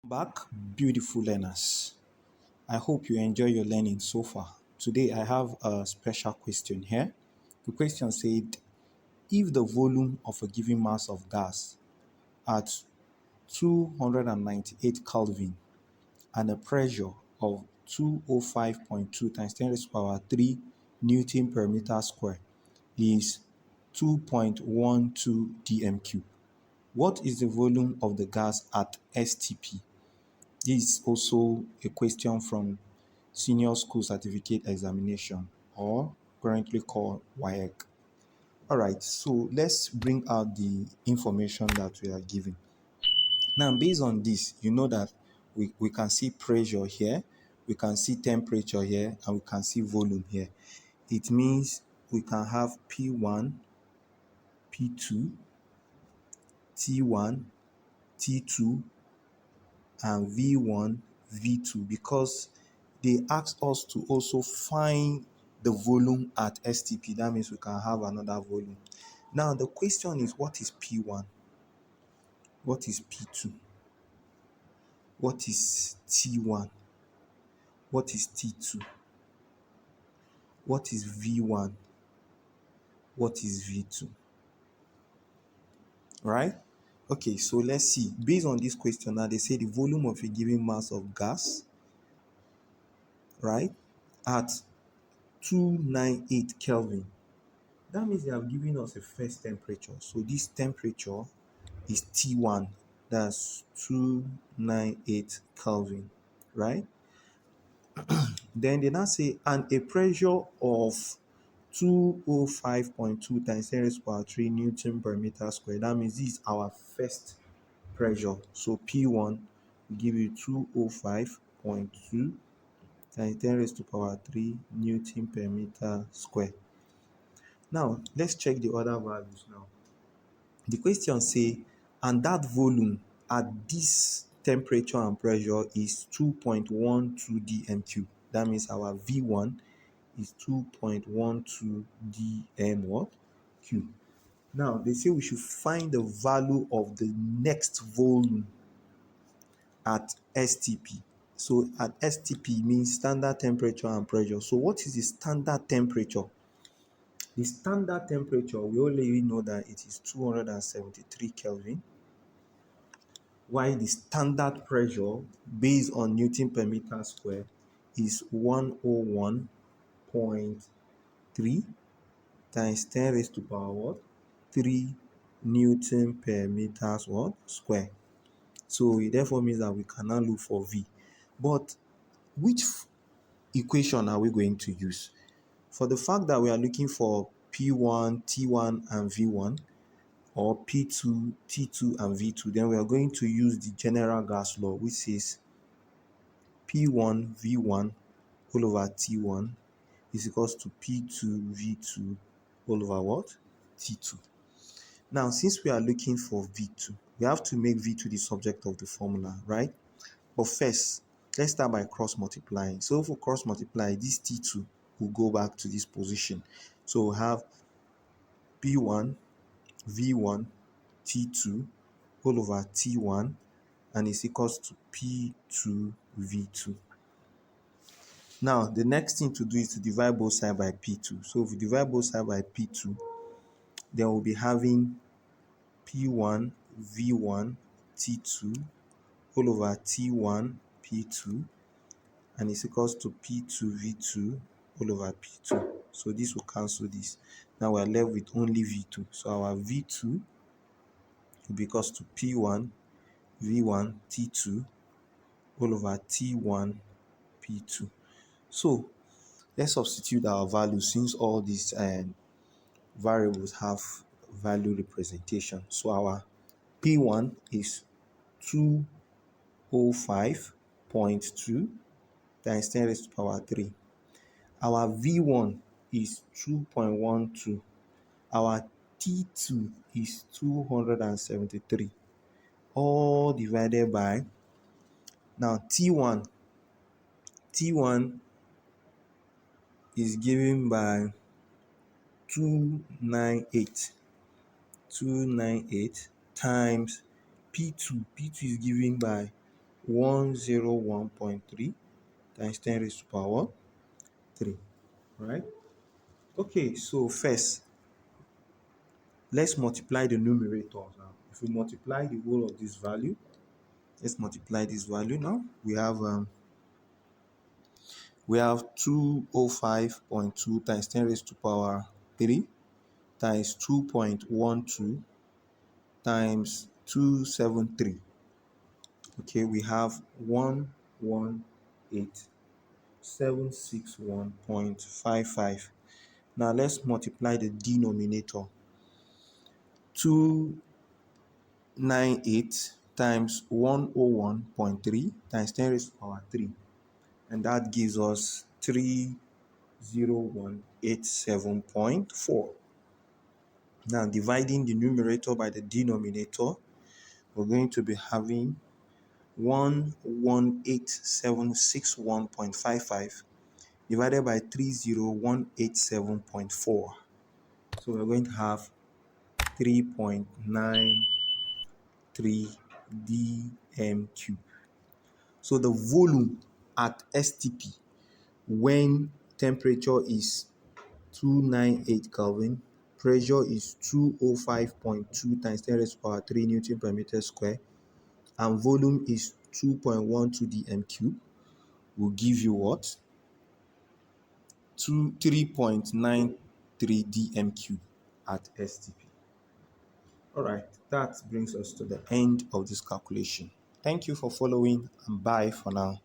Back, beautiful learners. I hope you enjoy your learning so far. Today, I have a special question here. The question said, if the volume of a given mass of gas at 298 Kelvin and a pressure of 205.2 times 10 raised to the power 3 Newton per meter square is 2.12 dm cube, what is the volume of the gas at STP? This is also a question from Senior School Certificate Examination, or currently called WAEC. Alright, so let's bring out the information that we are given. Now, based on this, you know that we can see pressure here, we can see temperature here, and we can see volume here. It means we can have P1, P2, T1, T2, and V1, V2 because they asked us to also find the volume at STP. That means we can have another volume. Now the question is, what is P1? What is P2? What is T1? What is T2? What is V1? What is V2? Right? Okay, so let's see. Based on this question now, they say the volume of a given mass of gas, right, at 298 Kelvin. That means they have given us a first temperature. So this temperature is T1. That's 298 Kelvin, right? Then they now say, and a pressure of 205.2 times 10 raised to the power 3 Newton per meter square. That means this is our first pressure. So P1 will give you 205.2 times 10 raised to the power 3 Newton per meter square. Now, let's check the other values now. The question say, and that volume at this temperature and pressure is 2.12 dm cube. That means our V1 is 2.12 dm what? Cube. Now, they say we should find the value of the next volume at STP. So at STP means standard temperature and pressure. So what is the standard temperature? The standard temperature, we only know that it is 273 Kelvin, while the standard pressure based on Newton per meter square is 101.3 times 10 raised to power what? 3 Newton per meter what? Square. So it therefore means that we cannot look for V. But which equation are we going to use? For the fact that we are looking for P1, T1, and V1, or P2, T2, and V2, then we are going to use the general gas law, which says P1, V1 all over T1 is equals to P2, V2 all over what? T2. Now, since we are looking for V2, we have to make V2 the subject of the formula, right? But first, let's start by cross multiplying. So if we cross multiply, this T2 will go back to this position. So we have P1, V1, T2 all over T1 and is equals to P2, V2. Now, the next thing to do is to divide both sides by P2. So if we divide both sides by P2, then we'll be having P1, V1, T2 all over T1, P2 and is equals to P2, V2 all over P2. So this will cancel this. Now we are left with only V2. So our V2 will be equals to P1, V1, T2 all over T1, P2. So let's substitute our values since all these variables have value representation. So our P1 is 205.2 times 10 raised to the power 3. Our V1 is 2.12. Our T2 is 273. All divided by, now T1 is given by 298 times P2 is given by 101.3 times 10 raised to power 3, right? Okay, so first, let's multiply the numerators now. If we multiply the whole of this value, let's multiply this value now. We have 205.2 times 10 raised to power 3 times 2.12 times 273. Okay, we have 118,761.55. Now let's multiply the denominator. 298 times 101.3 times 10 raised to power 3, and that gives us 30187.4. Now dividing the numerator by the denominator, we're going to be having 118,761.55 divided by 30187.4. So we're going to have 3.93 dm cube. So the volume at STP when temperature is 298 Kelvin, pressure is 205.2 times 10 raised to power 3 Newton per meter square, and volume is 2.12 dm cube, will give you what? 3.93 dm cube at STP. All right, that brings us to the end of this calculation. Thank you for following, and bye for now.